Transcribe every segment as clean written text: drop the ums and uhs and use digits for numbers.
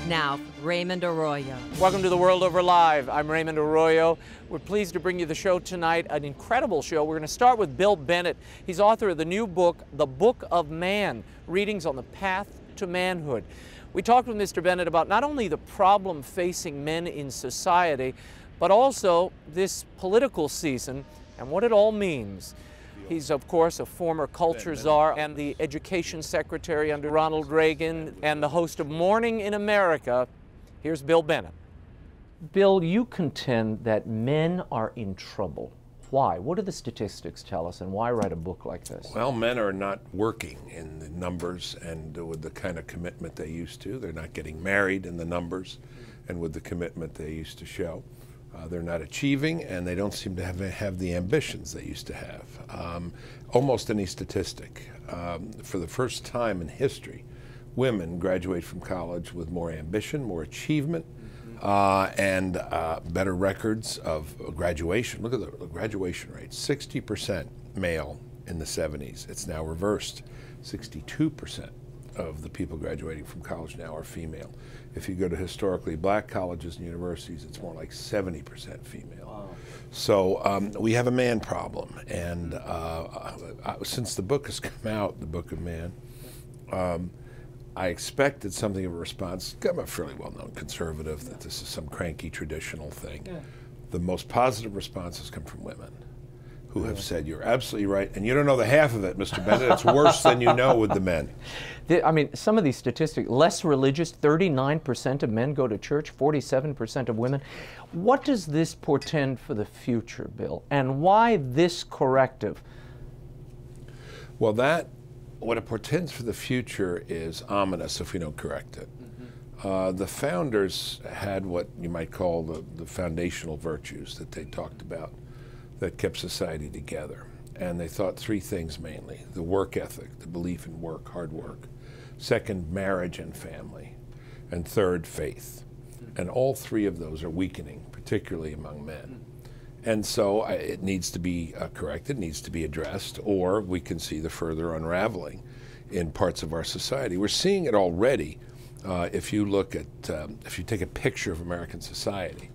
Now, Raymond Arroyo. Welcome to The World Over Live. I'm Raymond Arroyo. We're pleased to bring you the show tonight, an incredible show. We're going to start with Bill Bennett. He's author of the new book, The Book of Man, Readings on the Path to Manhood. We talked with Mr. Bennett about not only the problem facing men in society, but also this political season and what it all means. He's, of course, a former culture czar and the education secretary under Ronald Reagan and the host of Morning in America. Here's Bill Bennett. Bill, you contend that men are in trouble. Why? What do the statistics tell us, and why write a book like this? Well, men are not working in the numbers and with the kind of commitment they used to. They're not getting married in the numbers and with the commitment they used to show. They're not achieving, and they don't seem to have the ambitions they used to have. Almost any statistic. For the first time in history, women graduate from college with more ambition, more achievement, and better records of graduation. Look at the graduation rate, 60% male in the 70s. It's now reversed. 62% of the people graduating from college now are female. If you go to historically black colleges and universities, it's more like 70% female. Wow. So we have a man problem, and since the book has come out, The Book of Man, I expected something of a response. I'm a fairly well-known conservative, that this is some cranky traditional thing. Yeah. The most positive responses come from women who have said, you're absolutely right, and you don't know the half of it, Mr. Bennett. It's worse than you know with the men. I mean, some of these statistics, less religious, 39% of men go to church, 47% of women. What does this portend for the future, Bill, and why this corrective? Well, what it portends for the future is ominous if we don't correct it. The founders had what you might call the foundational virtues that they talked about that kept society together. And they thought three things mainly: the work ethic, the belief in work, hard work; second, marriage and family; and third, faith. And all three of those are weakening, particularly among men. And so it needs to be corrected, needs to be addressed, or we can see the further unraveling in parts of our society. We're seeing it already. If you look at, if you take a picture of American society,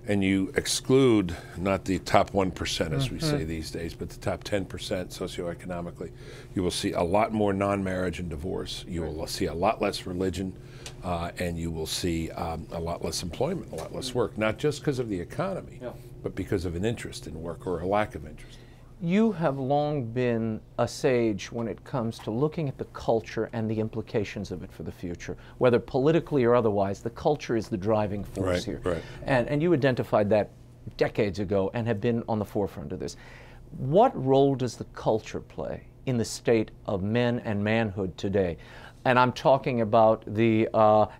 and you exclude not the top 1%, as we say these days, but the top 10% socioeconomically, you will see a lot more non-marriage and divorce. You will see a lot less religion, and you will see a lot less employment, a lot less work, not just because of the economy, but because of an interest in work or a lack of interest. You have long been a sage when it comes to looking at the culture and the implications of it for the future. Whether politically or otherwise, the culture is the driving force here. Right. And you identified that decades ago and have been on the forefront of this. What role does the culture play in the state of men and manhood today? And I'm talking about the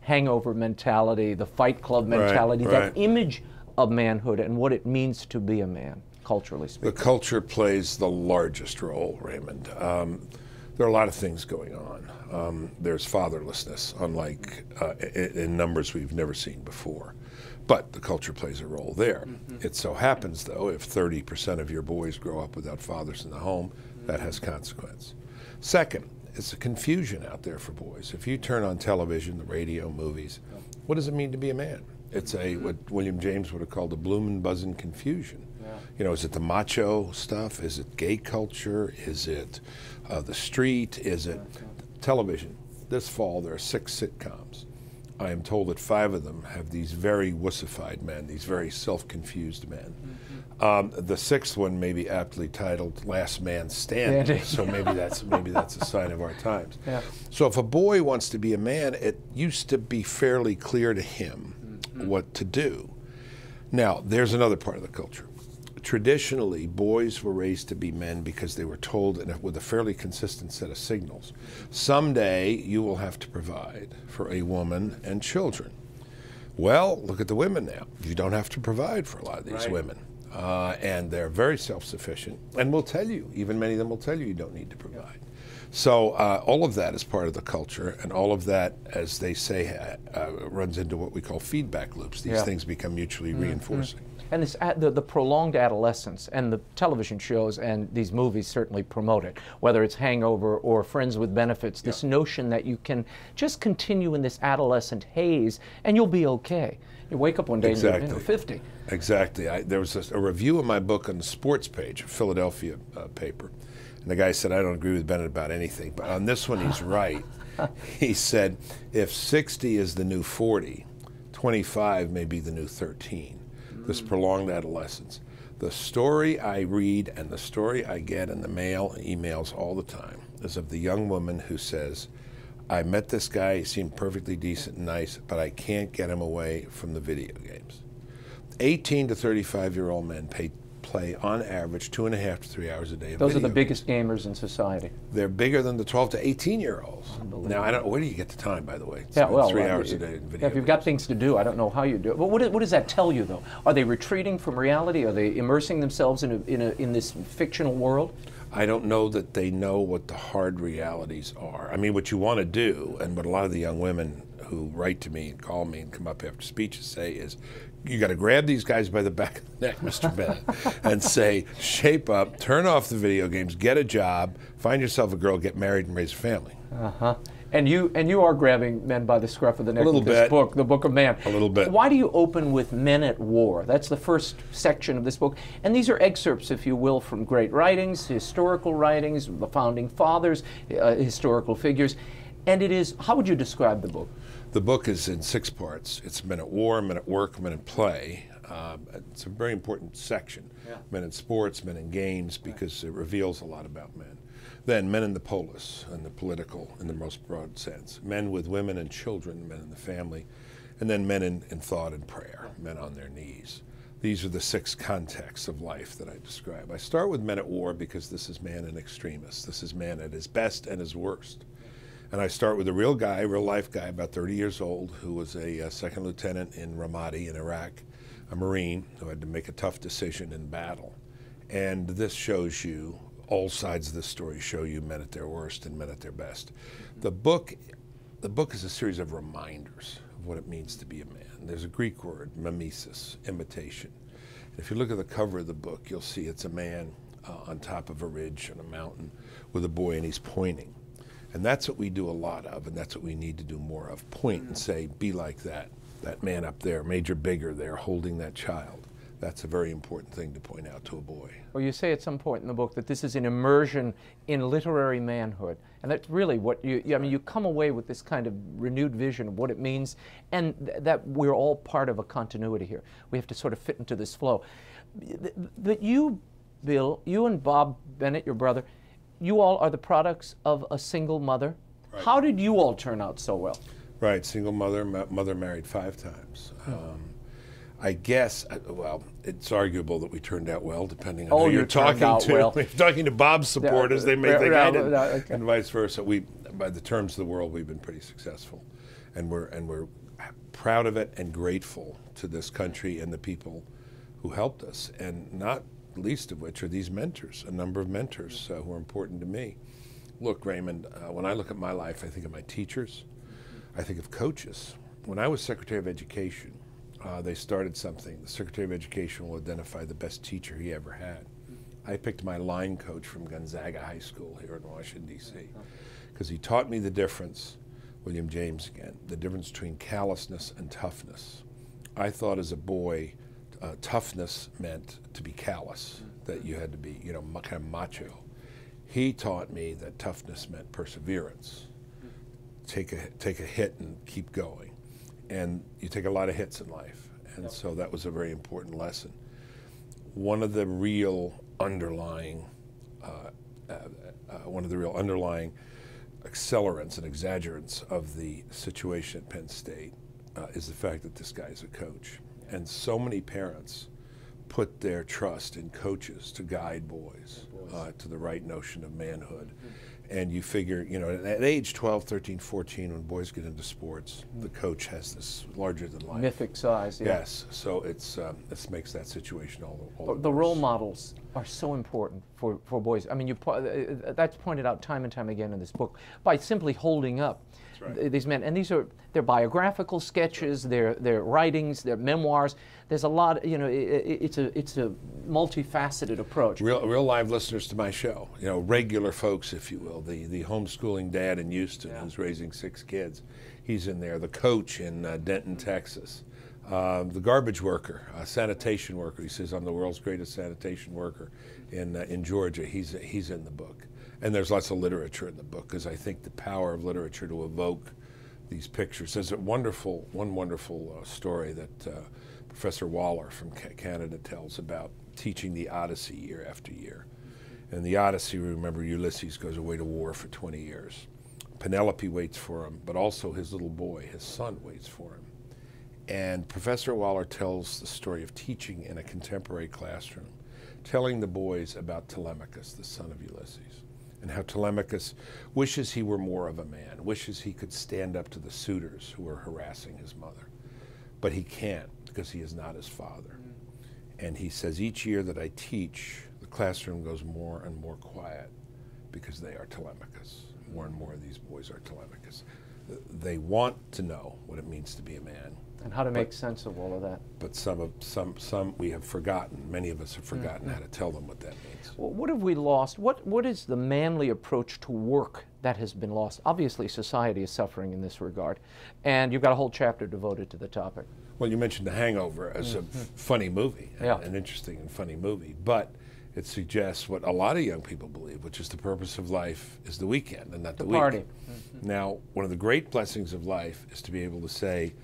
hangover mentality, the Fight Club mentality, that image of manhood and what it means to be a man, culturally speaking. The culture plays the largest role, Raymond. There are a lot of things going on. There's fatherlessness, unlike in numbers we've never seen before. But the culture plays a role there. It so happens, though, if 30% of your boys grow up without fathers in the home, that has consequence. Second, it's a confusion out there for boys. If you turn on television, the radio, movies, what does it mean to be a man? It's what William James would have called a bloomin' buzzin' confusion. You know, is it the macho stuff? Is it gay culture? Is it the street? Is it television? This fall there are 6 sitcoms. I am told that 5 of them have these very wussified men, these very self-confused men. The 6th one may be aptly titled "Last Man Standing," so maybe that's a sign of our times. So if a boy wants to be a man, it used to be fairly clear to him what to do. Now, there's another part of the culture. Traditionally, boys were raised to be men because they were told with a fairly consistent set of signals. Someday you will have to provide for a woman and children. Well, look at the women now. You don't have to provide for a lot of these women. And they're very self-sufficient and will tell you, even many of them will tell you, you don't need to provide. So all of that is part of the culture, and all of that, as they say, runs into what we call feedback loops. These things become mutually reinforcing. And this, the prolonged adolescence, and the television shows and these movies certainly promote it, whether it's Hangover or Friends with Benefits, this notion that you can just continue in this adolescent haze and you'll be okay. You wake up one day and you're 50. Exactly. There was a review of my book on the sports page, a Philadelphia paper, and the guy said, I don't agree with Bennett about anything, but on this one he's right. He said, if 60 is the new 40, 25 may be the new 13. This prolonged adolescence. The story I read and the story I get in the mail and emails all the time is of the young woman who says, I met this guy, he seemed perfectly decent and nice, but I can't get him away from the video games. 18 to 35-year-old men play on average 2.5 to 3 hours a day of Those are the video biggest gamers in society. They're bigger than the 12 to 18-year-olds. Now, I don't. Where do you get the time, by the way? Yeah, well, 3 hours a day in video. If you've got things to do, I don't know how you do it. But what does that tell you, though? Are they retreating from reality? Are they immersing themselves in this fictional world? I don't know that they know what the hard realities are. I mean, what you want to do, and what a lot of the young women who write to me and call me and come up after speeches say is, you got to grab these guys by the back of the neck, Mr. Bennett, and say, shape up, turn off the video games, get a job, find yourself a girl, get married, and raise a family. And you are grabbing men by the scruff of the neck with this book, The Book of Man. A little bit. Why do you open with Men at War? That's the first section of this book. And these are excerpts, if you will, from great writings, historical writings, the founding fathers, historical figures. And it is, how would you describe the book? The book is in 6 parts. It's Men at War, Men at Work, Men at Play. It's a very important section. Men in Sports, Men in Games, because it reveals a lot about men. Then Men in the Polis, and the political in the most broad sense. Men with women and children, men in the family. And then men in thought and prayer, men on their knees. These are the 6 contexts of life that I describe. I start with Men at War because this is man in extremis. This is man at his best and his worst. And I start with a real guy, real life guy, about 30 years old, who was a second lieutenant in Ramadi in Iraq, a Marine who had to make a tough decision in battle. And this shows you, all sides of this story show you men at their worst and men at their best. The book is a series of reminders of what it means to be a man. There's a Greek word, mimesis, imitation. And if you look at the cover of the book, you'll see it's a man on top of a ridge on a mountain with a boy, and he's pointing. And that's what we do a lot of, and that's what we need to do more of. Point and say, be like that man up there, Major Bigger there, holding that child. That's a very important thing to point out to a boy. Well, you say at some point in the book that this is an immersion in literary manhood. And that's really what I mean, you come away with this kind of renewed vision of what it means, and that we're all part of a continuity here. We have to sort of fit into this flow. But you, Bill, you and Bob Bennett, your brother, you all are the products of a single mother. Right. How did you all turn out so well? Right, single mother, mother married 5 times. I guess, well, it's arguable that we turned out well, depending on who you're talking to. Well. If you're talking to Bob's supporters, they may think I didn't, and vice versa. By the terms of the world, we've been pretty successful, and we're proud of it and grateful to this country and the people who helped us, and not least of which are these mentors, a number of mentors who are important to me. Look, Raymond, when I look at my life, I think of my teachers, I think of coaches. When I was Secretary of Education, they started something. The Secretary of Education will identify the best teacher he ever had. I picked my line coach from Gonzaga High School here in Washington, D.C., because he taught me the difference, William James again, the difference between callousness and toughness. I thought as a boy, toughness meant to be callous, that you had to be, kind of macho. He taught me that toughness meant perseverance. Take a hit and keep going. And you take a lot of hits in life. And so that was a very important lesson. One of the real underlying accelerants and exaggerants of the situation at Penn State is the fact that this guy is a coach. And so many parents put their trust in coaches to guide boys to the right notion of manhood. And you figure, at age 12, 13, 14, when boys get into sports, the coach has this larger-than-life. Mythic size, yeah. Yes, so this makes that situation all the role models are so important for boys. I mean, that's pointed out time and time again in this book by simply holding up these men. And they're biographical sketches, they're writings, they're memoirs. There's a lot, you know, it's a multifaceted approach. Real live listeners to my show, you know, regular folks, if you will. The homeschooling dad in Houston who's raising 6 kids, he's in there. The coach in Denton, Texas. The garbage worker, a sanitation worker. He says, I'm the world's greatest sanitation worker in Georgia. He's in the book. And there's lots of literature in the book, because I think the power of literature to evoke these pictures. There's one wonderful story that Professor Waller from Canada tells about teaching the Odyssey year after year. And the Odyssey, remember, Ulysses goes away to war for 20 years. Penelope waits for him, but also his little boy, his son, waits for him. And Professor Waller tells the story of teaching in a contemporary classroom, telling the boys about Telemachus, the son of Ulysses, and how Telemachus wishes he were more of a man, wishes he could stand up to the suitors who are harassing his mother. But he can't, because he is not his father. And he says, each year that I teach, the classroom goes more and more quiet, because they are Telemachus. More and more of these boys are Telemachus. They want to know what it means to be a man. And how to make sense of all of that. But some we have forgotten. Many of us have forgotten how to tell them what that means. Well, what have we lost? What is the manly approach to work that has been lost? Obviously, society is suffering in this regard, and you've got a whole chapter devoted to the topic. Well, you mentioned The Hangover as a funny movie, an interesting and funny movie, but it suggests what a lot of young people believe, which is the purpose of life is the weekend and not the week. Party. Now, one of the great blessings of life is to be able to say,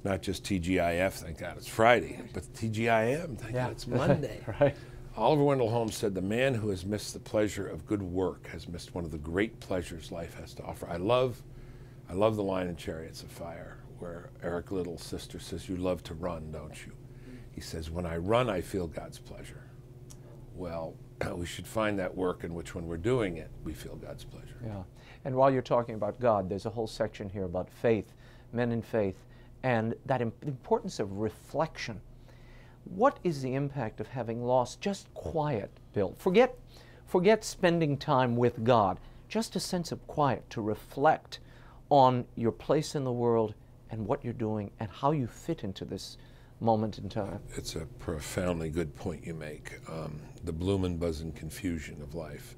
not just TGIF, thank God it's Friday, but TGIM, thank God it's Monday. Right. Oliver Wendell Holmes said, the man who has missed the pleasure of good work has missed one of the great pleasures life has to offer. I love the line in Chariots of Fire where Eric Little's sister says, you love to run, don't you? He says, when I run, I feel God's pleasure. Well, we should find that work in which when we're doing it, we feel God's pleasure. Yeah. And while you're talking about God, there's a whole section here about faith, men in faith, and that importance of reflection. What is the impact of having lost just quiet, Bill? Forget spending time with God, just a sense of quiet to reflect on your place in the world and what you're doing and how you fit into this moment in time. It's a profoundly good point you make. The bloom and buzz and confusion of life,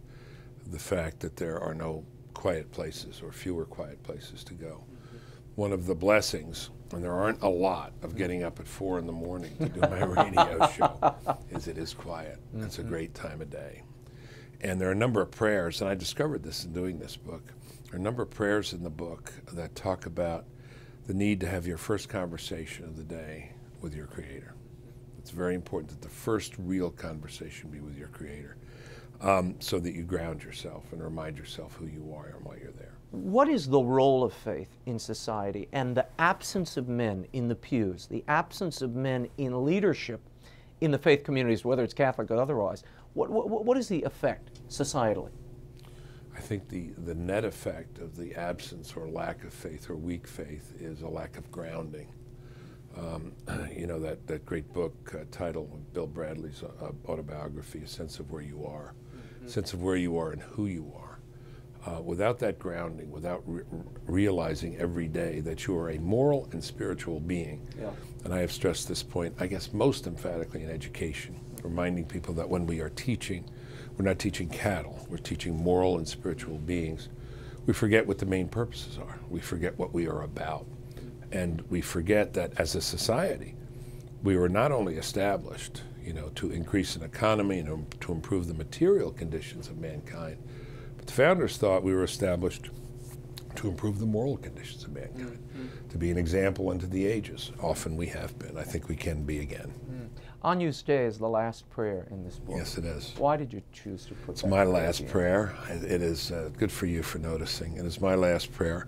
the fact that there are no quiet places or fewer quiet places to go. One of the blessings, and there aren't a lot, of getting up at 4 in the morning to do my radio show is it is quiet. It's a great time of day. And there are a number of prayers, and I discovered this in doing this book. There are a number of prayers in the book that talk about the need to have your first conversation of the day with your Creator. It's very important that the first real conversation be with your Creator, so that you ground yourself and remind yourself who you are and why you're there. What is the role of faith in society and the absence of men in the pews, the absence of men in leadership in the faith communities, whether it's Catholic or otherwise? What is the effect societally? I think the net effect of the absence or lack of faith or weak faith is a lack of grounding. You know, that great book title of Bill Bradley's autobiography, A Sense of Where You Are, sense of where you are and who you are. Without that grounding, without realizing every day that you are a moral and spiritual being, and I have stressed this point, I guess most emphatically in education, reminding people that when we are teaching, we're not teaching cattle, we're teaching moral and spiritual beings. We forget what the main purposes are. We forget what we are about. And we forget that as a society, we were not only established, you know, to increase an economy and to improve the material conditions of mankind, but the founders thought we were established to improve the moral conditions of mankind, to be an example unto the ages. Often we have been. I think we can be again. Agnus Dei is the last prayer in this book. Yes, it is. Why did you choose to put that? It's my last prayer. It is good for you for noticing. It is my last prayer.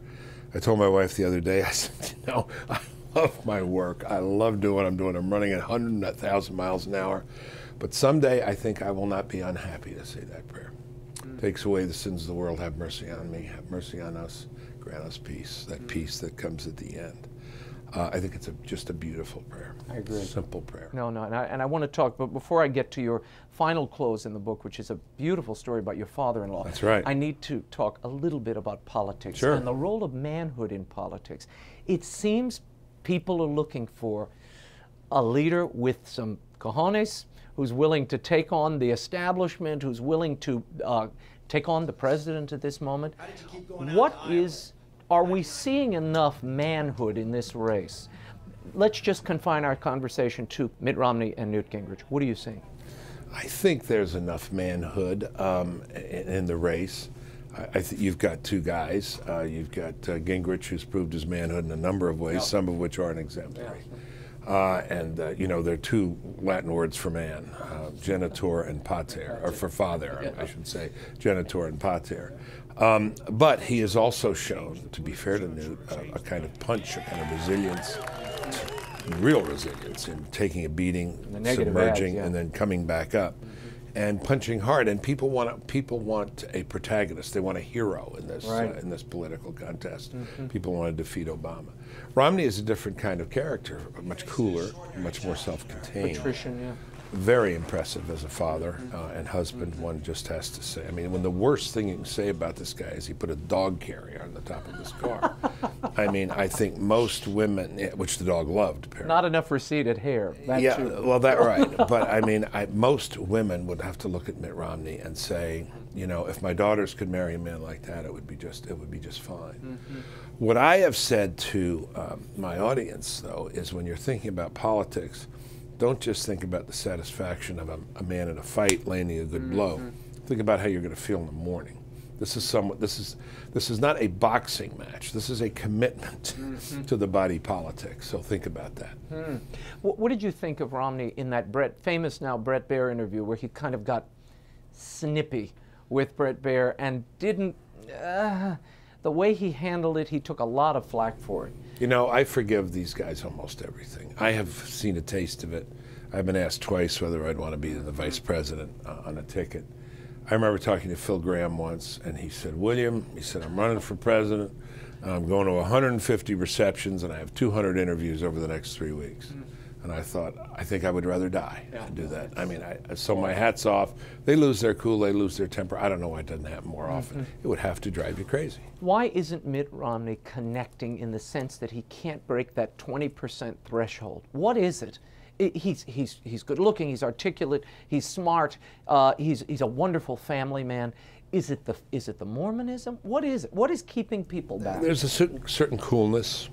I told my wife the other day, I said, you know, I love my work. I love doing what I'm doing. I'm running at 100,000 miles an hour. But someday I think I will not be unhappy to say that prayer. Takes away the sins of the world. Have mercy on me. Have mercy on us. Grant us peace. That peace that comes at the end. I think it's just a beautiful prayer. I agree. Simple prayer. No, and I want to talk, but before I get to your final close in the book, which is a beautiful story about your father-in-law. That's right. I need to talk a little bit about politics Sure. and the role of manhood in politics. It seems people are looking for a leader with some cojones, who's willing to take on the establishment, who's willing to take on the president at this moment. Are we seeing enough manhood in this race? Let's just confine our conversation to Mitt Romney and Newt Gingrich. What are you seeing? I think there's enough manhood in the race. I think you've got two guys. You've got Gingrich, who's proved his manhood in a number of ways, some of which aren't exemplary. You know, there are two Latin words for man, genitor and pater, or for father, I should say, genitor and pater. But he has also shown, to be fair to Newt, a kind of punch, a kind of resilience, real resilience in taking a beating, submerging, and then coming back up, and punching hard. And people want a protagonist. They want a hero in this political contest. People want to defeat Obama. Romney is a different kind of character, much cooler, much more self-contained. Patrician, yeah. Very impressive as a father and husband, one just has to say. I mean, when the worst thing you can say about this guy is he put a dog carrier on the top of his car. I mean, I think most women, which the dog loved, apparently. Not enough receded hair. That yeah, too. well, that right. But I mean, most women would have to look at Mitt Romney and say, you know, if my daughters could marry a man like that, it would be just fine. What I have said to my audience, though, is when you're thinking about politics, don't just think about the satisfaction of a man in a fight landing a good blow. Think about how you're going to feel in the morning. This is not a boxing match. This is a commitment to the body politic. So think about that. What did you think of Romney in that famous now Bret Baier interview where he kind of got snippy with Bret Baier and didn't, the way he handled it, he took a lot of flack for it. You know, I forgive these guys almost everything. I have seen a taste of it. I've been asked twice whether I'd want to be the vice president on a ticket. I remember talking to Phil Gramm once, and he said, William, he said, I'm running for president. I'm going to 150 receptions, and I have 200 interviews over the next 3 weeks. And I thought, I think I would rather die than do that. I mean, so my hat's off. They lose their cool, they lose their temper. I don't know why it doesn't happen more often. It would have to drive you crazy. Why isn't Mitt Romney connecting in the sense that he can't break that 20% threshold? What is it? He's good looking, he's articulate, he's smart, he's a wonderful family man. Is it the Mormonism? What is it? What is keeping people back? There's a certain coolness.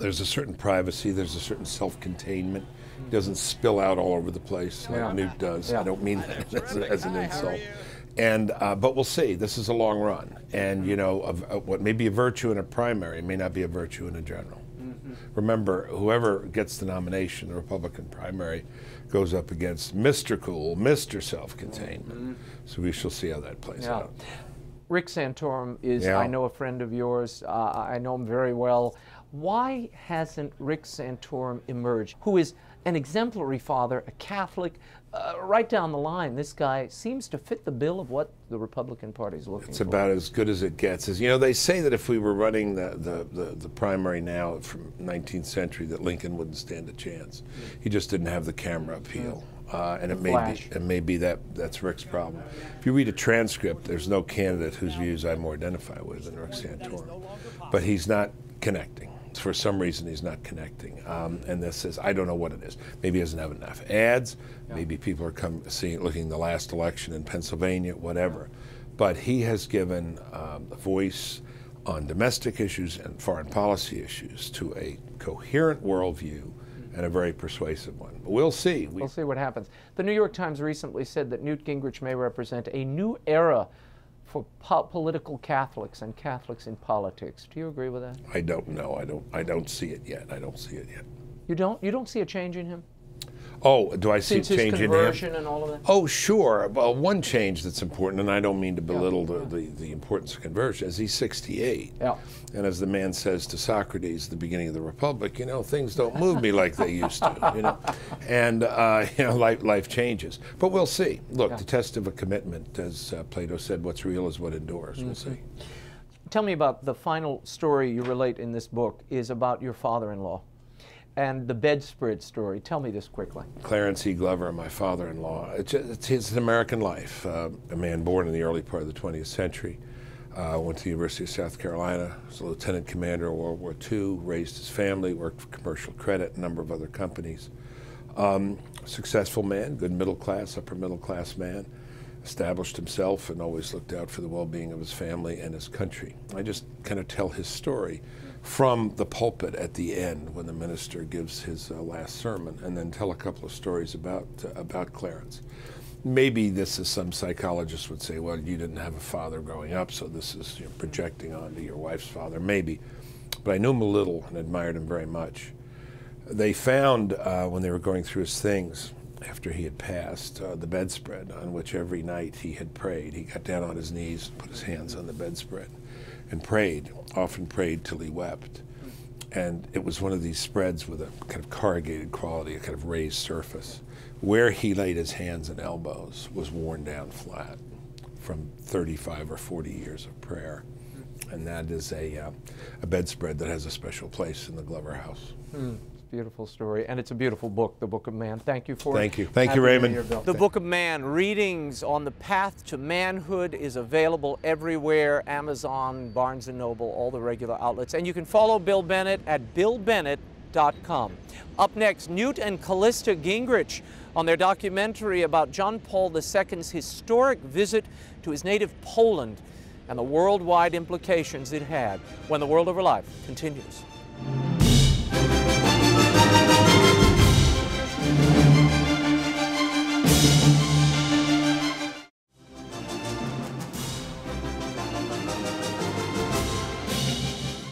There's a certain privacy. There's a certain self-containment. He doesn't spill out all over the place like Newt does. I don't mean that as an insult. And but we'll see. This is a long run, and you know, what may be a virtue in a primary may not be a virtue in a general. Remember, whoever gets the nomination, the Republican primary, goes up against Mr. Cool, Mr. Self-Containment. So we shall see how that plays out. Rick Santorum is, I know, a friend of yours. I know him very well. Why hasn't Rick Santorum emerged, who is an exemplary father, a Catholic, right down the line? This guy seems to fit the bill of what the Republican Party is looking for. It's about as good as it gets. As you know, they say that if we were running the primary now from 19th century, that Lincoln wouldn't stand a chance. He just didn't have the camera appeal. And it may be that's Rick's problem. If you read a transcript, there's no candidate whose views I more identify with than Rick Santorum. But he's not connecting. For some reason, he's not connecting. And this is, I don't know what it is. Maybe he doesn't have enough ads. Maybe people are looking the last election in Pennsylvania, whatever. But he has given a voice on domestic issues and foreign policy issues to a coherent worldview and a very persuasive one. But we'll see. We'll see what happens. The New York Times recently said that Newt Gingrich may represent a new era for political Catholics and Catholics in politics. Do you agree with that? I don't know. I don't see it yet. I don't see it yet. You don't? You don't see a change in him? Oh, do I see a change in him? Since his conversion and all of that? Oh, sure. Well, one change that's important, and I don't mean to belittle the importance of conversion, is he's 68. Yeah. And as the man says to Socrates at the beginning of the Republic, you know, things don't move me like they used to, you know. And, you know, life changes. But we'll see. Look, the test of a commitment, as Plato said, what's real is what endures. We'll see. Tell me about the final story you relate in this book is about your father-in-law. and the bedspread story. Tell me this quickly. Clarence E. Glover, my father-in-law. It's an American life. A man born in the early part of the 20th century. Went to the University of South Carolina, was a lieutenant commander in World War II, raised his family, worked for Commercial Credit, a number of other companies. Successful man, good middle class, upper middle class man. Established himself and always looked out for the well-being of his family and his country. I just kind of tell his story from the pulpit at the end when the minister gives his last sermon, and then tell a couple of stories about Clarence. Maybe this is, some psychologists would say, well, you didn't have a father growing up, so this is, you know, projecting onto your wife's father. Maybe. But I knew him a little and admired him very much. They found, when they were going through his things, after he had passed, the bedspread on which every night he had prayed. He got down on his knees, put his hands on the bedspread, and prayed, often prayed till he wept. And it was one of these spreads with a kind of corrugated quality, a kind of raised surface. Where he laid his hands and elbows was worn down flat from 35 or 40 years of prayer. And that is a bedspread that has a special place in the Glover house. Beautiful story, and it's a beautiful book, The Book of Man. Thank you for it. Thank you. Thank you, Raymond. The Book of Man, Readings on the Path to Manhood, is available everywhere, Amazon, Barnes & Noble, all the regular outlets. And you can follow Bill Bennett at billbennett.com. Up next, Newt and Callista Gingrich on their documentary about John Paul II's historic visit to his native Poland and the worldwide implications it had, when The World Over Life continues.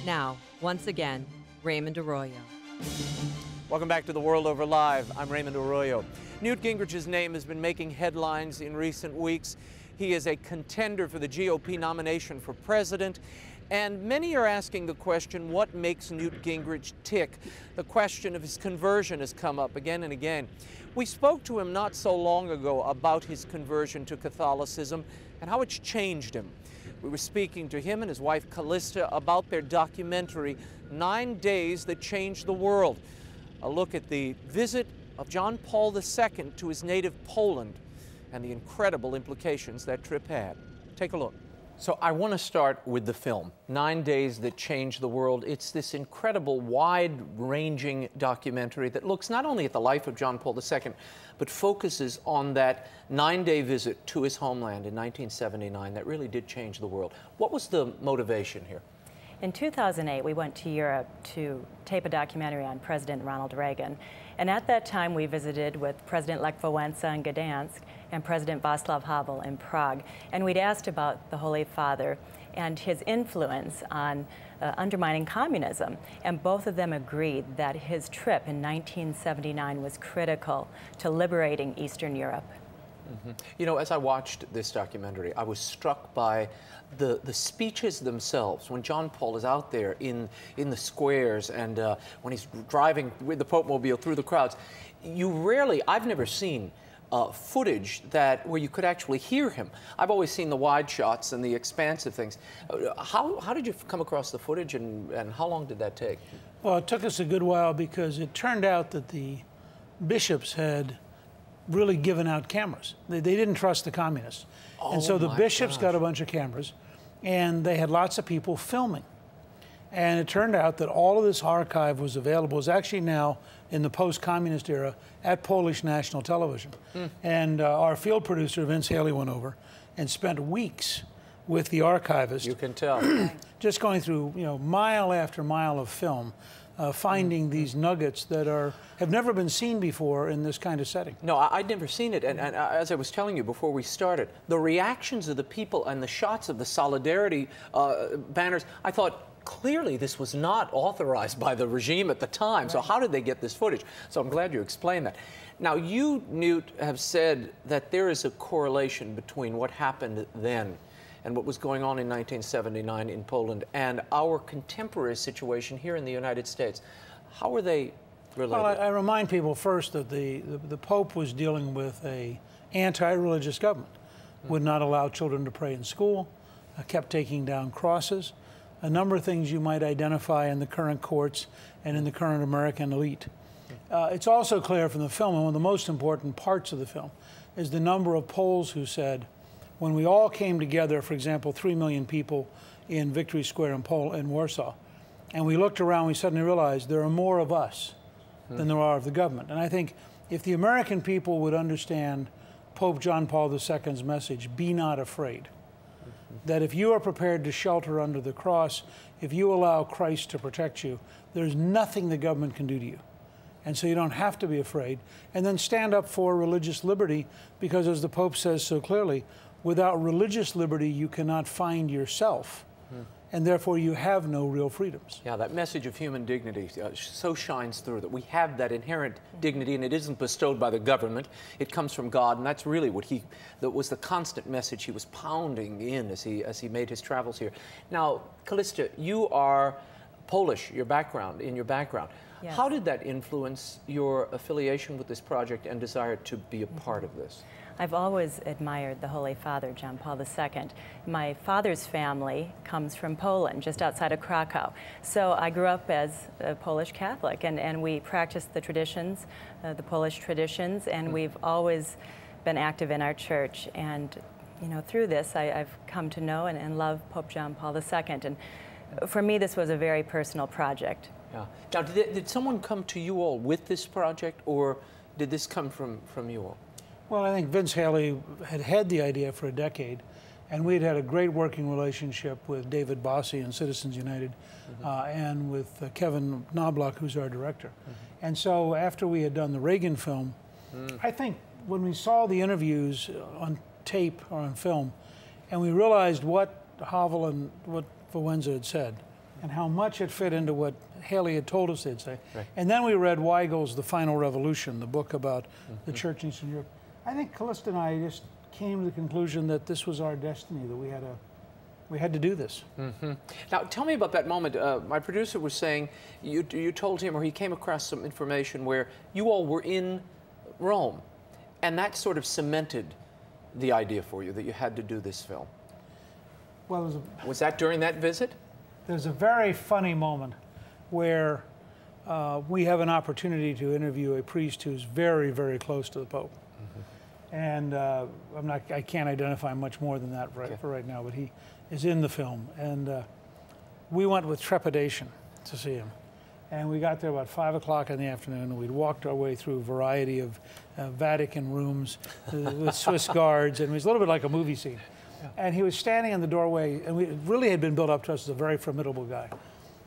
Now, once again, Raymond Arroyo. Welcome back to The World Over Live. I'm Raymond Arroyo. Newt Gingrich's name has been making headlines in recent weeks. He is a contender for the GOP nomination for president, and many are asking the question, what makes Newt Gingrich tick? The question of his conversion has come up again and again. We spoke to him not so long ago about his conversion to Catholicism and how it's changed him. We were speaking to him and his wife Callista about their documentary, 9 Days That Changed the World. A look at the visit of John Paul II to his native Poland and the incredible implications that trip had. Take a look. So I want to start with the film, 9 Days That Changed the World. It's this incredible, wide-ranging documentary that looks not only at the life of John Paul II, but focuses on that 9-day visit to his homeland in 1979 that really did change the world. What was the motivation here? In 2008, we went to Europe to tape a documentary on President Ronald Reagan. And at that time, we visited with President Lech Wałęsa in Gdansk and President Václav Havel in Prague. And we'd asked about the Holy Father and his influence on undermining communism. And both of them agreed that his trip in 1979 was critical to liberating Eastern Europe. You know, as I watched this documentary, I was struck by the speeches themselves. When John Paul is out there in the squares and when he's driving with the Pope Mobile through the crowds, you rarely, I've never seen footage where you could actually hear him. I've always seen the wide shots and the expansive things. How did you come across the footage, and how long did that take? Well, it took us a good while because it turned out that the bishops had really given out cameras. They didn't trust the communists. Oh, and so the bishops gosh. got a bunch of cameras, and they had lots of people filming. And it turned out that all of this archive was available. It's actually now in the post-communist era at Polish national television. And our field producer, Vince Haley, went over and spent weeks with the archivist. You can tell. Just going through, you know, mile after mile of film, finding these nuggets that have never been seen before in this kind of setting. No, I'd never seen it, and as I was telling you before we started, the reactions of the people and the shots of the solidarity banners, I thought, clearly this was not authorized by the regime at the time, so how did they get this footage? So I'm glad you explained that. Now, you, Newt, have said that there is a correlation between what happened then and what was going on in 1979 in Poland and our contemporary situation here in the United States. How are they related? Well, I remind people first that the Pope was dealing with an anti-religious government, would not allow children to pray in school, kept taking down crosses, a number of things you might identify in the current courts and in the current American elite. It's also clear from the film, and one of the most important parts of the film, is the number of Poles who said, when we all came together, for example, 3 million people in Victory Square in Warsaw, and we looked around, we suddenly realized there are more of us than there are of the government. And I think if the American people would understand Pope John Paul II's message, be not afraid, that if you are prepared to shelter under the cross, if you allow Christ to protect you, there's nothing the government can do to you. And so you don't have to be afraid. And then stand up for religious liberty, because as the Pope says so clearly, without religious liberty, you cannot find yourself. And therefore you have no real freedoms. Yeah, that message of human dignity so shines through, that we have that inherent dignity, and it isn't bestowed by the government. It comes from God, and that's really what that was the constant message he was pounding in as he made his travels here. Now, Callista, you are Polish, in your background. Yes. How did that influence your affiliation with this project and desire to be a part of this? I've always admired the Holy Father, John Paul II. My father's family comes from Poland, just outside of Krakow. So I grew up as a Polish Catholic, and we practiced the traditions, the Polish traditions, and we've always been active in our church. And you know, through this, I've come to know and love Pope John Paul II. And for me, this was a very personal project. Yeah. Now, did someone come to you all with this project, or did this come from you all? Well, I think Vince Haley had the idea for a decade, and we had a great working relationship with David Bossie and Citizens United, and with Kevin Knobloch, who's our director. And so after we had done the Reagan film, I think when we saw the interviews on tape or on film, and we realized what Havel and what Wałęsa had said, and how much it fit into what Haley had told us they'd say. Right. And then we read Weigel's The Final Revolution, the book about the church in Eastern Europe. I think Callista and I just came to the conclusion that this was our destiny, that we had to do this. Now, tell me about that moment. My producer was saying you told him, or he came across some information where you all were in Rome, and that sort of cemented the idea for you that you had to do this film. Well, was that during that visit? There's a very funny moment where we have an opportunity to interview a priest who's very, very close to the Pope. And I can't identify much more than that for right now, but he is in the film. And we went with trepidation to see him. And we got there about 5 o'clock in the afternoon, and we'd walked our way through a variety of Vatican rooms with Swiss guards, and it was a little bit like a movie scene. And he was standing in the doorway, and it really had been built up to us as a very formidable guy.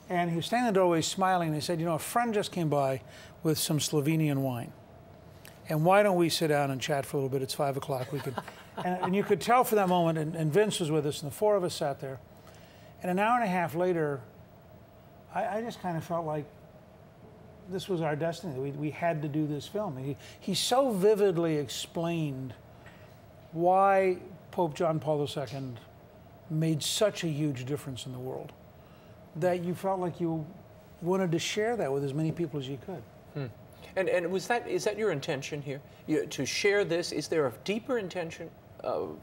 And he was standing in the doorway smiling, and he said, you know, a friend just came by with some Slovenian wine. And why don't we sit down and chat for a little bit? It's 5 o'clock. We could, and you could tell for that moment, and Vince was with us, and the four of us sat there. And an hour and a half later, I just kind of felt like this was our destiny. We had to do this film. He so vividly explained why Pope John Paul II made such a huge difference in the world that you felt like you wanted to share that with as many people as you could. And is that your intention here? To share this? Is there a deeper intention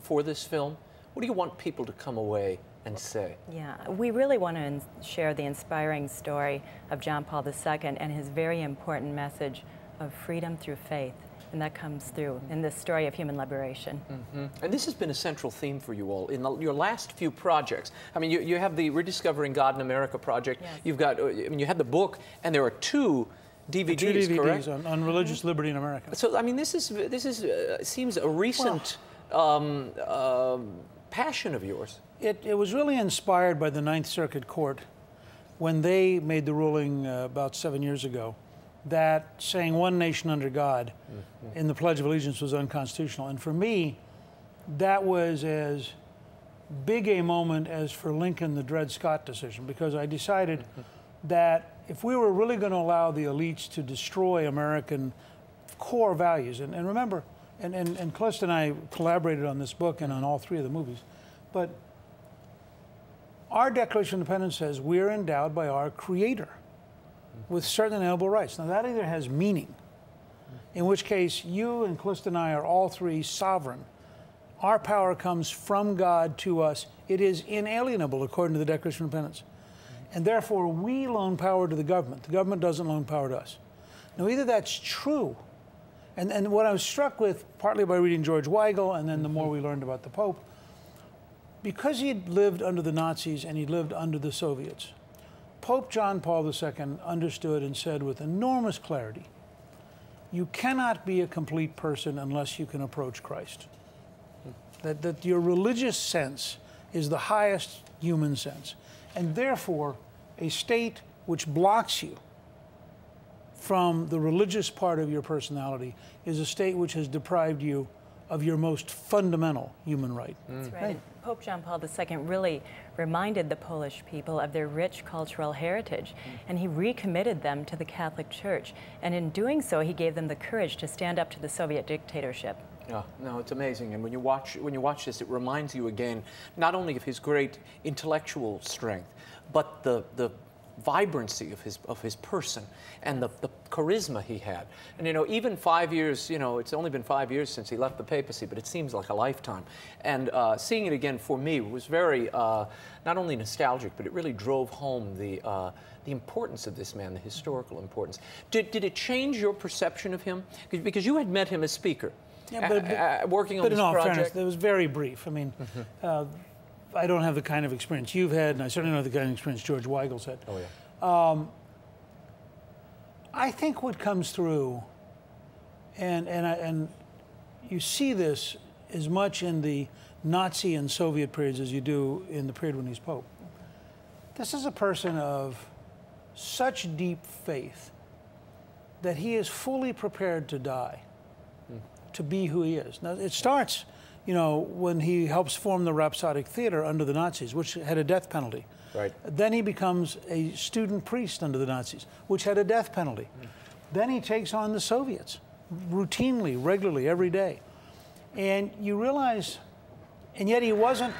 for this film? What do you want people to come away and say? Yeah, we really want to share the inspiring story of John Paul II and his very important message of freedom through faith. And that comes through in this story of human liberation. And this has been a central theme for you all in your last few projects. I mean, you have the Rediscovering God in America project. Yes. You've got, I mean, you had the book, and there are two DVDs, correct? on religious liberty in America. So, I mean, this seems a recent passion of yours. It was really inspired by the Ninth Circuit Court when they made the ruling about 7 years ago that saying one nation under God in the Pledge of Allegiance was unconstitutional. And for me, that was as big a moment as for Lincoln the Dred Scott decision, because I decided that if we were really going to allow the elites to destroy American core values, and remember, and Callista and I collaborated on this book and on all three of the movies, but our Declaration of Independence says we are endowed by our Creator with certain inalienable rights. Now that either has meaning, in which case you and Callista and I are all three sovereign Our power comes from God to us. It is inalienable according to the Declaration of Independence. And therefore, we loan power to the government. The government doesn't loan power to us. Now, either that's true, and what I was struck with, partly by reading George Weigel, and then the more we learned about the Pope, because he'd lived under the Nazis and he'd lived under the Soviets, Pope John Paul II understood and said with enormous clarity, you cannot be a complete person unless you can approach Christ. That your religious sense is the highest human sense. And therefore, a state which blocks you from the religious part of your personality is a state which has deprived you of your most fundamental human right. That's right. Pope John Paul II really reminded the Polish people of their rich cultural heritage, and he recommitted them to the Catholic Church. And in doing so, he gave them the courage to stand up to the Soviet dictatorship. Yeah, no, it's amazing. And when you watch this, it reminds you again, not only of his great intellectual strength, but the vibrancy of his person and the charisma he had. And you know, even 5 years, you know, it's only been 5 years since he left the papacy, but it seems like a lifetime. And seeing it again for me was very not only nostalgic, but it really drove home the importance of this man, the historical importance. Did it change your perception of him? Because you had met him as speaker. Yeah, but working on this project. But in all fairness, it was very brief. I mean, I don't have the kind of experience you've had, and I certainly don't have the kind of experience George Weigel's had. Oh, yeah. I think what comes through, and you see this as much in the Nazi and Soviet periods as you do in the period when he's Pope. This is a person of such deep faith that he is fully prepared to die to be who he is. Now, it starts, you know, when he helps form the Rhapsodic Theater under the Nazis, which had a death penalty. Right. Then he becomes a student priest under the Nazis, which had a death penalty. Then he takes on the Soviets, routinely, regularly, every day. And you realize, and yet he wasn't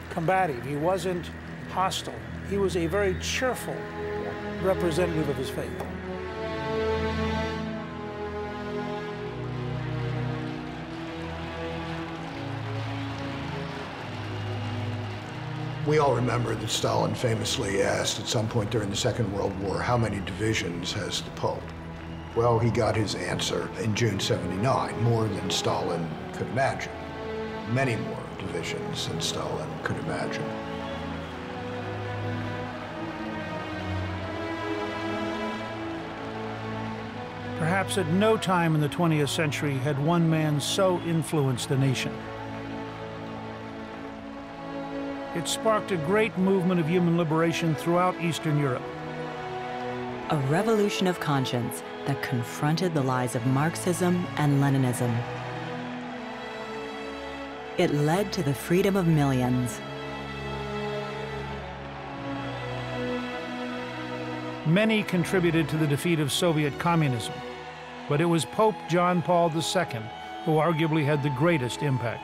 combative, he wasn't hostile. He was a very cheerful representative of his faith. We all remember that Stalin famously asked at some point during the Second World War, how many divisions has the Pope? Well, he got his answer in June '79, more than Stalin could imagine. Many more divisions than Stalin could imagine. Perhaps at no time in the 20th century had one man so influenced the nation. It sparked a great movement of human liberation throughout Eastern Europe. A revolution of conscience that confronted the lies of Marxism and Leninism. It led to the freedom of millions. Many contributed to the defeat of Soviet communism, but it was Pope John Paul II who arguably had the greatest impact.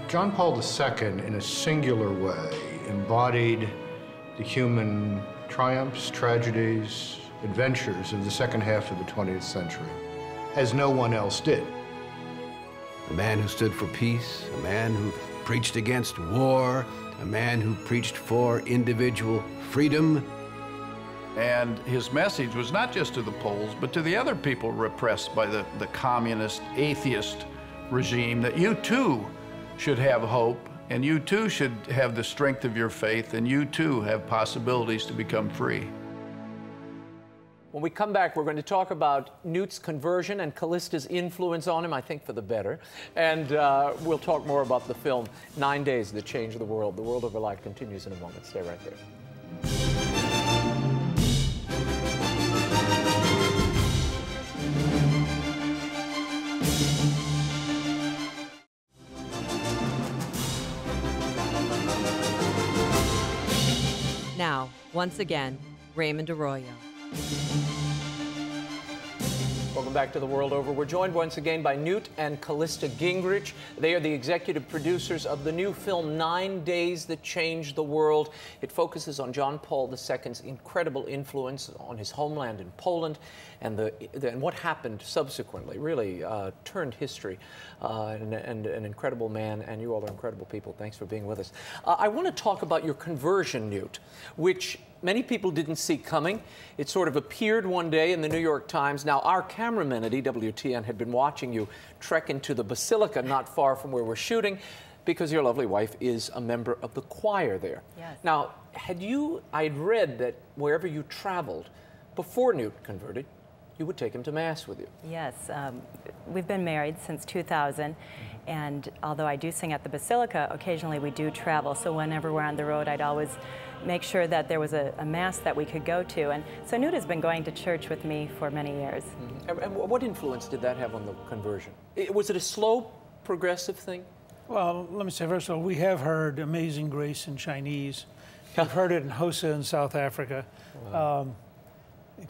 John Paul II, in a singular way, embodied the human triumphs, tragedies, adventures of the second half of the 20th century, as no one else did. A man who stood for peace, a man who preached against war, a man who preached for individual freedom. And his message was not just to the Poles, but to the other people repressed by the communist, atheist regime, that you too should have hope, and you too should have the strength of your faith, and you too have possibilities to become free. When we come back, we're going to talk about Newt's conversion and Callista's influence on him, I think for the better. And we'll talk more about the film, 9 Days That Changed the World. The World of Our Life continues in a moment. Stay right there. Now, once again, Raymond Arroyo. Welcome back to The World Over. We're joined once again by Newt and Callista Gingrich. They are the executive producers of the new film 9 Days That Changed the World. It focuses on John Paul II's incredible influence on his homeland in Poland and what happened subsequently. Really turned history. And an incredible man, and you all are incredible people. Thanks for being with us. I want to talk about your conversion, Newt, which many people didn't see coming. It sort of appeared one day in the New York Times. Now, our cameramen at EWTN had been watching you trek into the Basilica not far from where we're shooting, because your lovely wife is a member of the choir there. Yes. Now, I'd read that wherever you traveled, before Newt converted, you would take him to Mass with you. Yes, we've been married since 2000, and although I do sing at the Basilica, occasionally we do travel, so whenever we're on the road, I'd always make sure that there was a Mass that we could go to. And so Newt has been going to church with me for many years. And what influence did that have on the conversion? Was it a slow, progressive thing? Well, let me say, first of all, we have heard Amazing Grace in Chinese. We've heard it in Hausa in South Africa. Wow.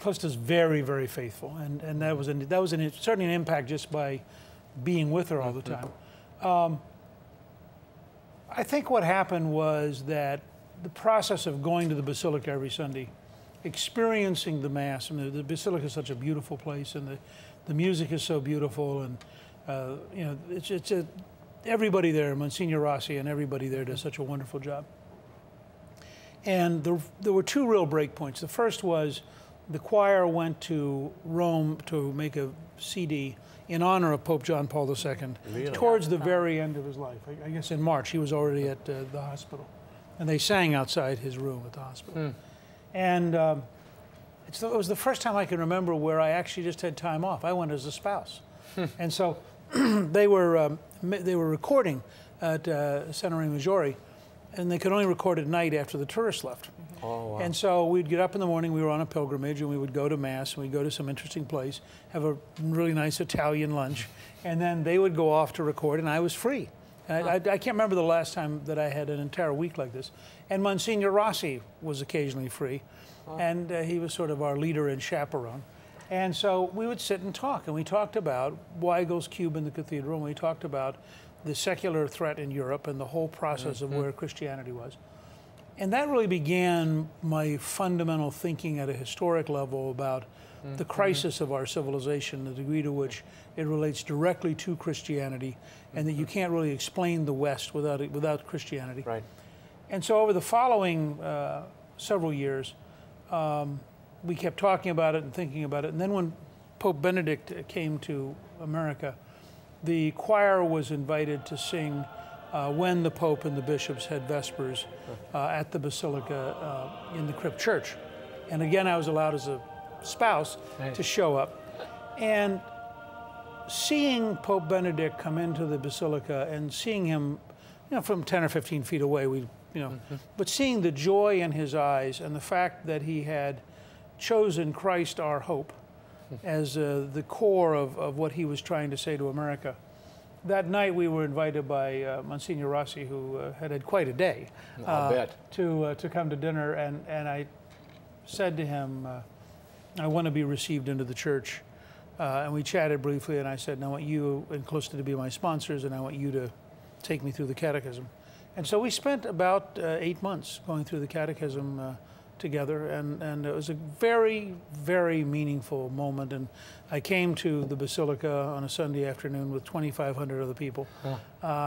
Callista's very, very faithful, and that was certainly an impact just by being with her all the time. I think what happened was that the process of going to the Basilica every Sunday, experiencing the Mass. I mean, the Basilica is such a beautiful place, and the music is so beautiful, and you know, everybody there, Monsignor Rossi and everybody there does such a wonderful job. And there were two real break points. The first was the choir went to Rome to make a CD in honor of Pope John Paul II really? Towards the very end of his life. I guess in March, he was already at the hospital. And they sang outside his room at the hospital. And it was the first time I can remember where I actually just had time off. I went as a spouse. And so they were recording at Senore Maggiore, and they could only record at night after the tourists left. Oh, wow. And so we'd get up in the morning, we were on a pilgrimage, and we would go to Mass, and we'd go to some interesting place, have a really nice Italian lunch, and then they would go off to record, and I was free. And I can't remember the last time that I had an entire week like this. And Monsignor Rossi was occasionally free, and he was sort of our leader and chaperone. And so we would sit and talk, and we talked about Weigel's cube in the cathedral, and we talked about the secular threat in Europe and the whole process of where Christianity was. And that really began my fundamental thinking at a historic level about the crisis of our civilization, the degree to which it relates directly to Christianity, and that you can't really explain the West without Christianity. Right. And so over the following several years, we kept talking about it and thinking about it. And then when Pope Benedict came to America, the choir was invited to sing when the Pope and the bishops had Vespers at the Basilica in the Crypt Church. And again, I was allowed as a spouse to show up. And seeing Pope Benedict come into the Basilica and seeing him, you know, from 10 or 15 feet away, but seeing the joy in his eyes and the fact that he had chosen Christ our hope as the core of what he was trying to say to America. That night we were invited by Monsignor Rossi, who had quite a day, to come to dinner, and I said to him, I want to be received into the church. And we chatted briefly, and I said, I want you and Callista to be my sponsors, and I want you to take me through the catechism. And so we spent about 8 months going through the catechism together, and it was a very, very meaningful moment. And I came to the Basilica on a Sunday afternoon with 2,500 other people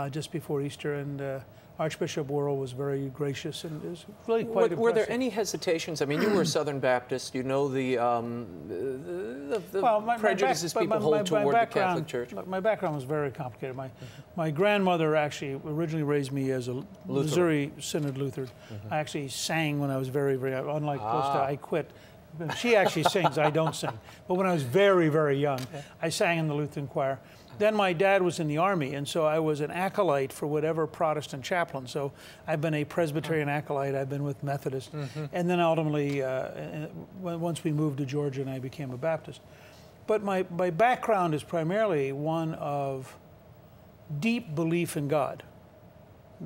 just before Easter, and Archbishop Worrell was very gracious, and it was really quite impressive. Were there any hesitations? I mean, you were a Southern Baptist. You know the prejudices people hold toward the Catholic Church. My background was very complicated. My grandmother actually originally raised me as a Missouri Synod Lutheran. I actually sang when I was very, very, unlike Callista, I quit. She actually sings, I don't sing. But when I was very, very young, I sang in the Lutheran choir. Then my dad was in the Army, and so I was an acolyte for whatever Protestant chaplain. So I've been a Presbyterian acolyte, I've been with Methodist, and then ultimately, once we moved to Georgia, and I became a Baptist. But my background is primarily one of deep belief in God.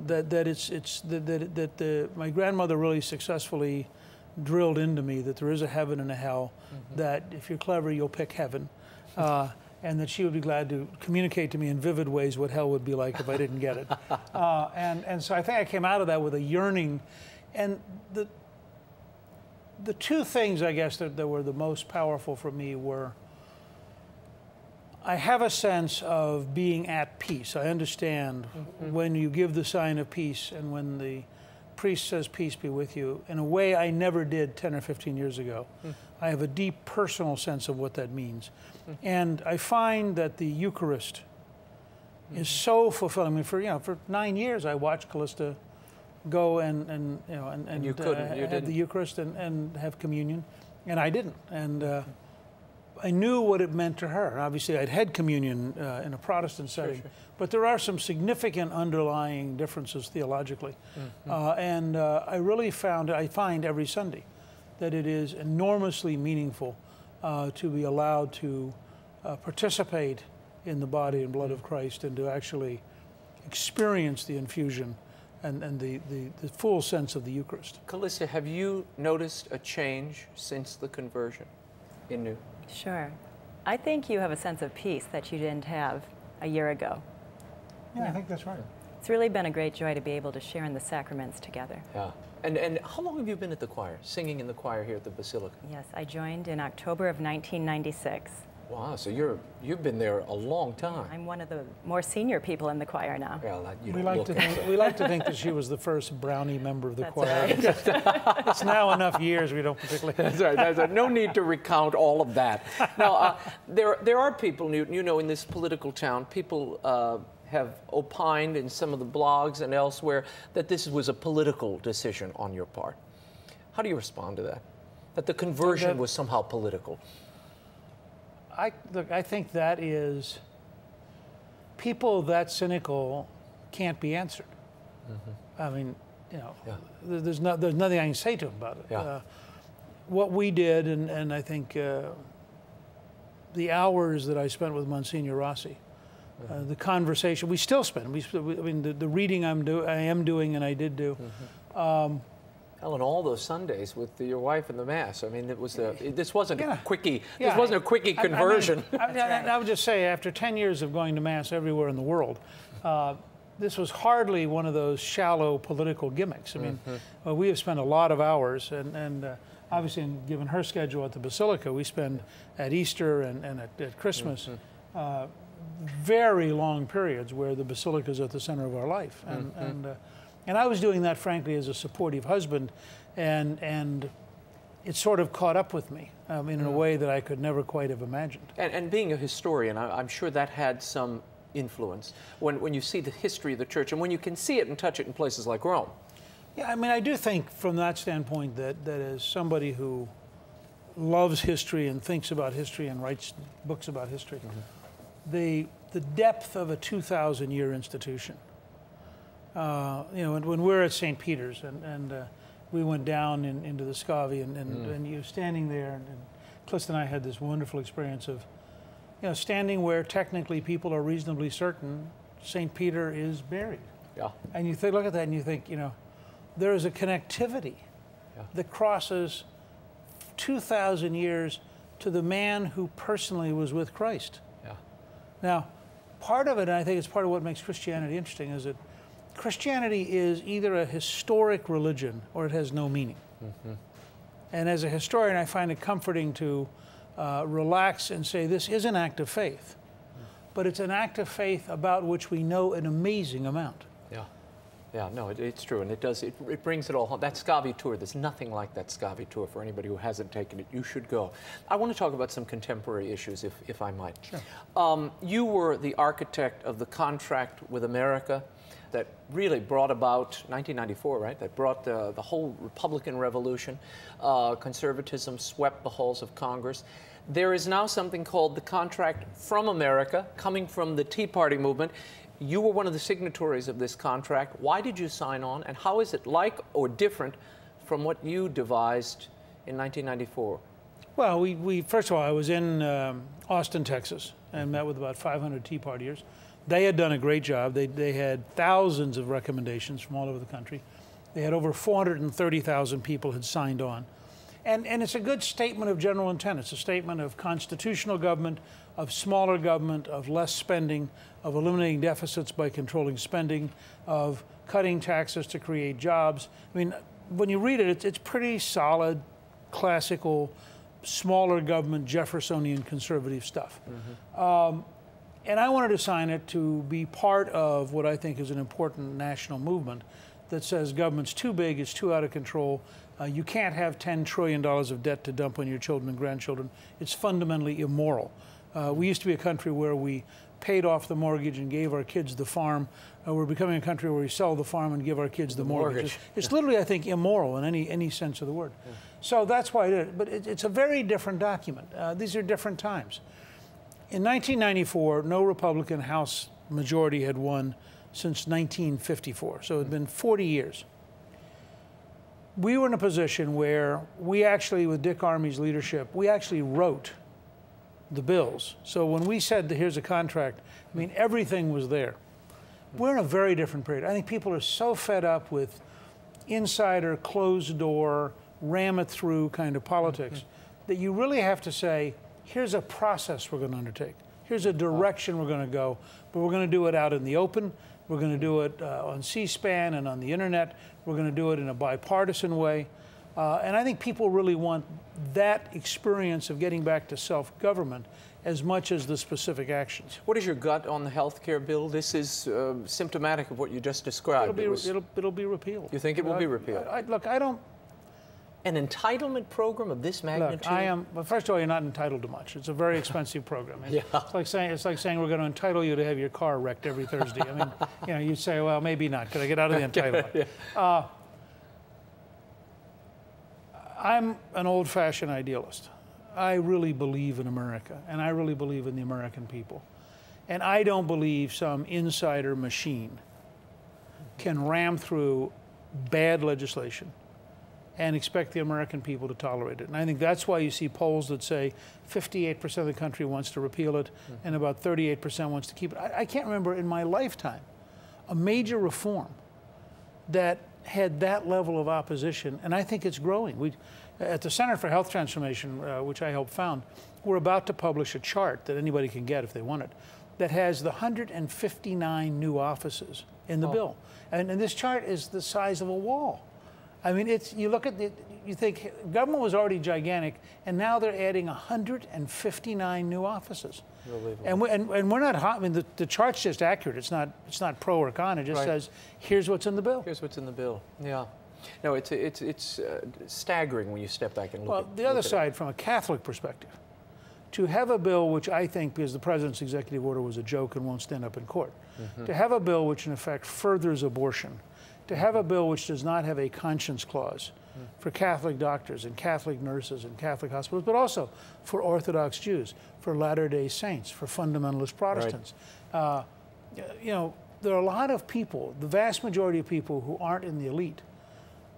That my grandmother really successfully drilled into me that there is a heaven and a hell, that if you're clever, you'll pick heaven, and that she would be glad to communicate to me in vivid ways what hell would be like if I didn't get it. And so I think I came out of that with a yearning. And the two things, I guess, that were the most powerful for me were, I have a sense of being at peace. I understand when you give the sign of peace and when the priest says, peace be with you, in a way I never did 10 or 15 years ago. I have a deep personal sense of what that means. And I find that the Eucharist is so fulfilling. I mean, for 9 years I watched Callista go and you couldn't, you have the Eucharist and have communion, and I didn't. And I knew what it meant to her. Obviously, I'd had communion in a Protestant setting, but there are some significant underlying differences theologically. And I really I find every Sunday that it is enormously meaningful to be allowed to participate in the body and blood of Christ and to actually experience the infusion and the full sense of the Eucharist. Callista, have you noticed a change since the conversion in Newt? Sure. I think you have a sense of peace that you didn't have a year ago. Yeah, I think that's right. It's really been a great joy to be able to share in the sacraments together. Yeah. And how long have you been at the choir, singing in the choir here at the Basilica? Yes, I joined in October of 1996. Wow, so you've been there a long time. I'm one of the more senior people in the choir now. Well, you We don't like, look to it, think, so. we like to think that she was the first Brownie member of the That's choir. right. It's now enough years we don't particularly... That's right. That's right. No need to recount all of that. Now, there are people, Newt, you know, in this political town, people have opined in some of the blogs and elsewhere that this was a political decision on your part. How do you respond to that? That the conversion was somehow political? Look, I think that is... People that cynical can't be answered. I mean, you know, there's nothing I can say to them about it. Yeah. What we did, and I think the hours that I spent with Monsignor Rossi, the conversation we still spend. I mean, the reading I am doing, and I did do. Ellen, all those Sundays with your wife and the Mass. I mean, it was this wasn't a quickie. Yeah. This wasn't a quickie conversion. I would just say, after 10 years of going to Mass everywhere in the world, this was hardly one of those shallow political gimmicks. I mean, we have spent a lot of hours, and obviously, given her schedule at the Basilica, we spend at Easter and at Christmas very long periods where the Basilica is at the center of our life. And I was doing that, frankly, as a supportive husband, and it sort of caught up with me in a way that I could never quite have imagined. And being a historian, I'm sure that had some influence when you see the history of the church and when you can see it and touch it in places like Rome. Yeah, I mean, I do think from that standpoint that as somebody who loves history and thinks about history and writes books about history, the depth of a 2,000-year institution. You know, when we're at St. Peter's and we went down into the Scavi and you're standing there, and Callista and I had this wonderful experience of, you know, standing where technically people are reasonably certain St. Peter is buried. Yeah. And you look at that and you think, you know, there is a connectivity that crosses 2,000 years to the man who personally was with Christ. Yeah. Now, part of it, and I think it's part of what makes Christianity interesting, is that Christianity is either a historic religion or it has no meaning. And as a historian, I find it comforting to relax and say this is an act of faith, but it's an act of faith about which we know an amazing amount. Yeah, no, it's true, and it brings it all home. That Scavi tour, there's nothing like that Scavi tour for anybody who hasn't taken it. You should go. I want to talk about some contemporary issues, if I might. Sure. You were the architect of the contract with America that really brought about 1994, right? That brought the whole Republican Revolution. Conservatism swept the halls of Congress. There is now something called the Contract from America, coming from the Tea Party movement. You were one of the signatories of this contract. Why did you sign on, and how is it like or different from what you devised in 1994? Well, we first of all, I was in Austin, Texas, and met with about 500 Tea Partiers. They had done a great job. They had thousands of recommendations from all over the country. They had over 430,000 people had signed on. And it's a good statement of general intent. It's a statement of constitutional government, of smaller government, of less spending, of eliminating deficits by controlling spending, of cutting taxes to create jobs. I mean, when you read it, it's pretty solid, classical, smaller government, Jeffersonian conservative stuff. And I wanted to sign it to be part of what I think is an important national movement that says government's too big, it's too out of control. You can't have $10 trillion of debt to dump on your children and grandchildren. It's fundamentally immoral. We used to be a country where we paid off the mortgage and gave our kids the farm. We're becoming a country where we sell the farm and give our kids the mortgage. It's literally, I think, immoral in any sense of the word. So that's why I did it. But it's a very different document. These are different times. In 1994, no Republican House majority had won since 1954. So it had been 40 years. We were in a position where we actually, with Dick Armey's leadership, we actually wrote the bills. So when we said that here's a contract, I mean, everything was there. We're in a very different period. I think people are so fed up with insider, closed door, ram it through kind of politics that you really have to say, here's a process we're going to undertake. Here's a direction we're going to go, but we're going to do it out in the open. We're going to do it on C-SPAN and on the internet. We're going to do it in a bipartisan way. And I think people really want that experience of getting back to self-government as much as the specific actions. What is your gut on the health care bill? This is symptomatic of what you just described. It'll be repealed. You think it will be repealed? Look, I don't... An entitlement program of this magnitude? Look, well, first of all, you're not entitled to much. It's a very expensive program. It's like saying we're going to entitle you to have your car wrecked every Thursday. I mean, you know, you'd say, well, maybe not. Could I get out of the entitlement? I'm an old-fashioned idealist. I really believe in America, and I really believe in the American people. And I don't believe some insider machine can ram through bad legislation and expect the American people to tolerate it. And I think that's why you see polls that say 58% of the country wants to repeal it and about 38% wants to keep it. I can't remember in my lifetime a major reform that had that level of opposition, and I think it's growing. At the Center for Health Transformation, which I helped found, we're about to publish a chart that anybody can get if they want it, that has the 159 new offices in the bill. And this chart is the size of a wall. I mean, you look at you think government was already gigantic, and now they're adding 159 new offices. And we're not hot. I mean, the chart's just accurate. It's not pro or con. It just says, here's what's in the bill. Here's what's in the bill. Yeah. No, it's staggering when you step back and look. Well, the other side, from a Catholic perspective, to have a bill which I think, because the president's executive order was a joke and won't stand up in court, to have a bill which in effect furthers abortion, to have a bill which does not have a conscience clause for Catholic doctors and Catholic nurses and Catholic hospitals, but also for Orthodox Jews, for Latter-day Saints, for fundamentalist Protestants. You know, there are a lot of people, the vast majority of people who aren't in the elite,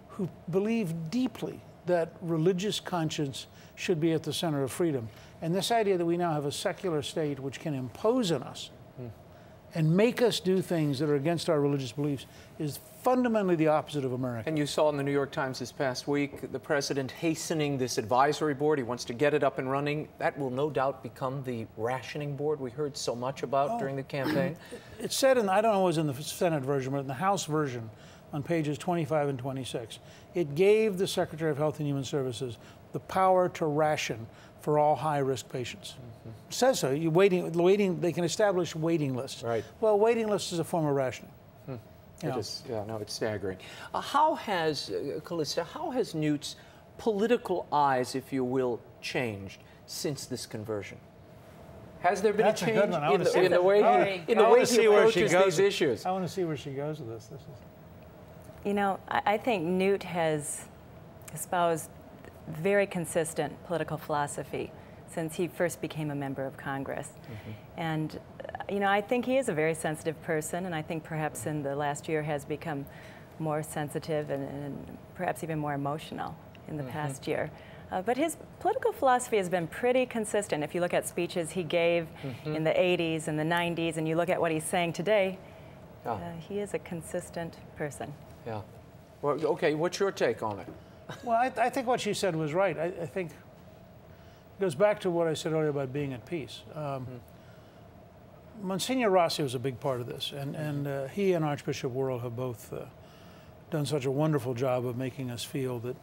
who believe deeply that religious conscience should be at the center of freedom. And this idea that we now have a secular state which can impose on us and make us do things that are against our religious beliefs is fundamentally the opposite of America. And you saw in the New York Times this past week the president hastening this advisory board. He wants to get it up and running. That will no doubt become the rationing board we heard so much about during the campaign. It said, and I don't know if it was in the Senate version, but in the House version on pages 25 and 26, it gave the Secretary of Health and Human Services the power to ration for all high-risk patients. It says so. They can establish waiting lists. Right. Well, waiting list is a form of rationing. It's staggering. How has, Callista, how has Newt's political eyes, if you will, changed since this conversion? Has there been a change in the way he approaches these issues? I want to see where she goes with this. You know, I think Newt has espoused very consistent political philosophy since he first became a member of Congress. And, you know, I think he is a very sensitive person, and I think perhaps in the last year has become more sensitive and perhaps even more emotional in the past year. But his political philosophy has been pretty consistent. If you look at speeches he gave in the 80s and the 90s, and you look at what he's saying today, he is a consistent person. Yeah. Well, okay, what's your take on it? Well, I think what she said was right. I think it goes back to what I said earlier about being at peace. Monsignor Rossi was a big part of this, and he and Archbishop Worrell have both done such a wonderful job of making us feel that,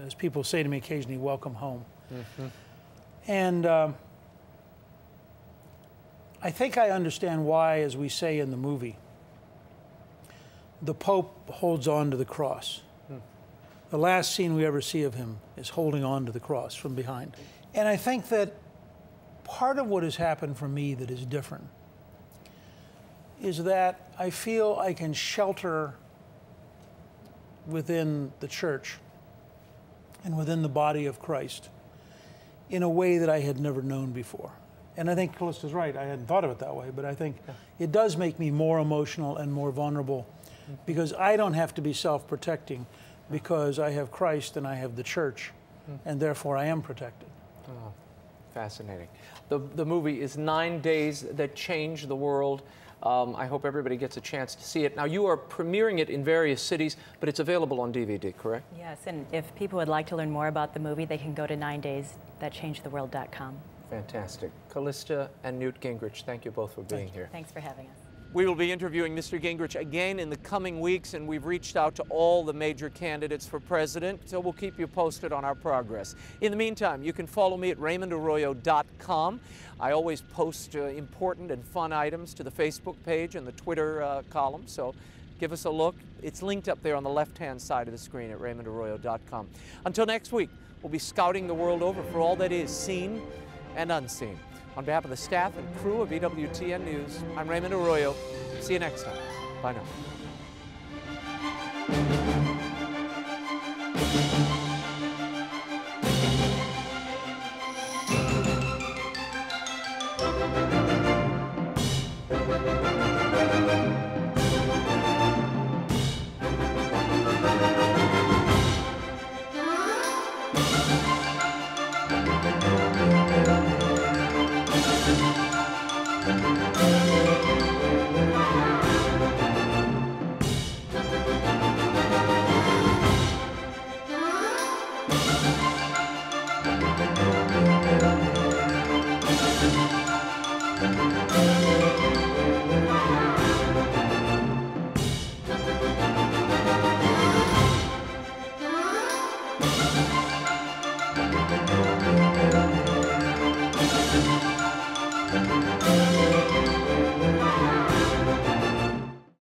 as people say to me occasionally, welcome home. And I think I understand why, as we say in the movie, the Pope holds on to the cross. The last scene we ever see of him is holding on to the cross from behind. And I think that part of what has happened for me that is different is that I feel I can shelter within the church and within the body of Christ in a way that I had never known before. And I think Callista's right. I hadn't thought of it that way, but I think it does make me more emotional and more vulnerable because I don't have to be self-protecting because I have Christ and I have the church, and therefore I am protected. Oh, fascinating. The movie is 9 Days That Changed the World. I hope everybody gets a chance to see it. Now, you are premiering it in various cities, but it's available on DVD, correct? Yes, and if people would like to learn more about the movie, they can go to 9daysthatchangedtheworld.com. Fantastic. Callista and Newt Gingrich, thank you both for being here. Thanks for having us. We will be interviewing Mr. Gingrich again in the coming weeks, and we've reached out to all the major candidates for president, so we'll keep you posted on our progress. In the meantime, you can follow me at RaymondArroyo.com. I always post important and fun items to the Facebook page and the Twitter column, so give us a look. It's linked up there on the left-hand side of the screen at RaymondArroyo.com. Until next week, we'll be scouting the world over for all that is seen and unseen. On behalf of the staff and crew of EWTN News, I'm Raymond Arroyo. See you next time. Bye now.